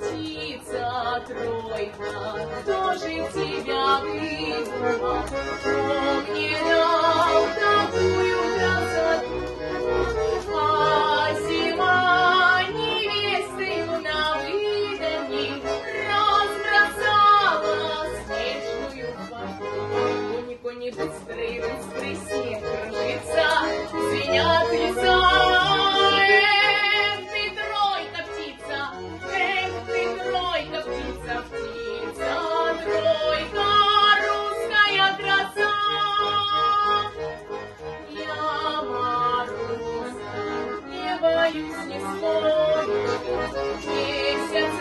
Птица тройка, кто же тебя выдумал? Кто мне дал такую красоту? А зима невестою на выданье разбросала снежную фату. Кони-кони быстрый, быстрый снег кружится, звенят леса. Птица, тройка, русская краса. Я мороза не боюсь, не спорю, месяц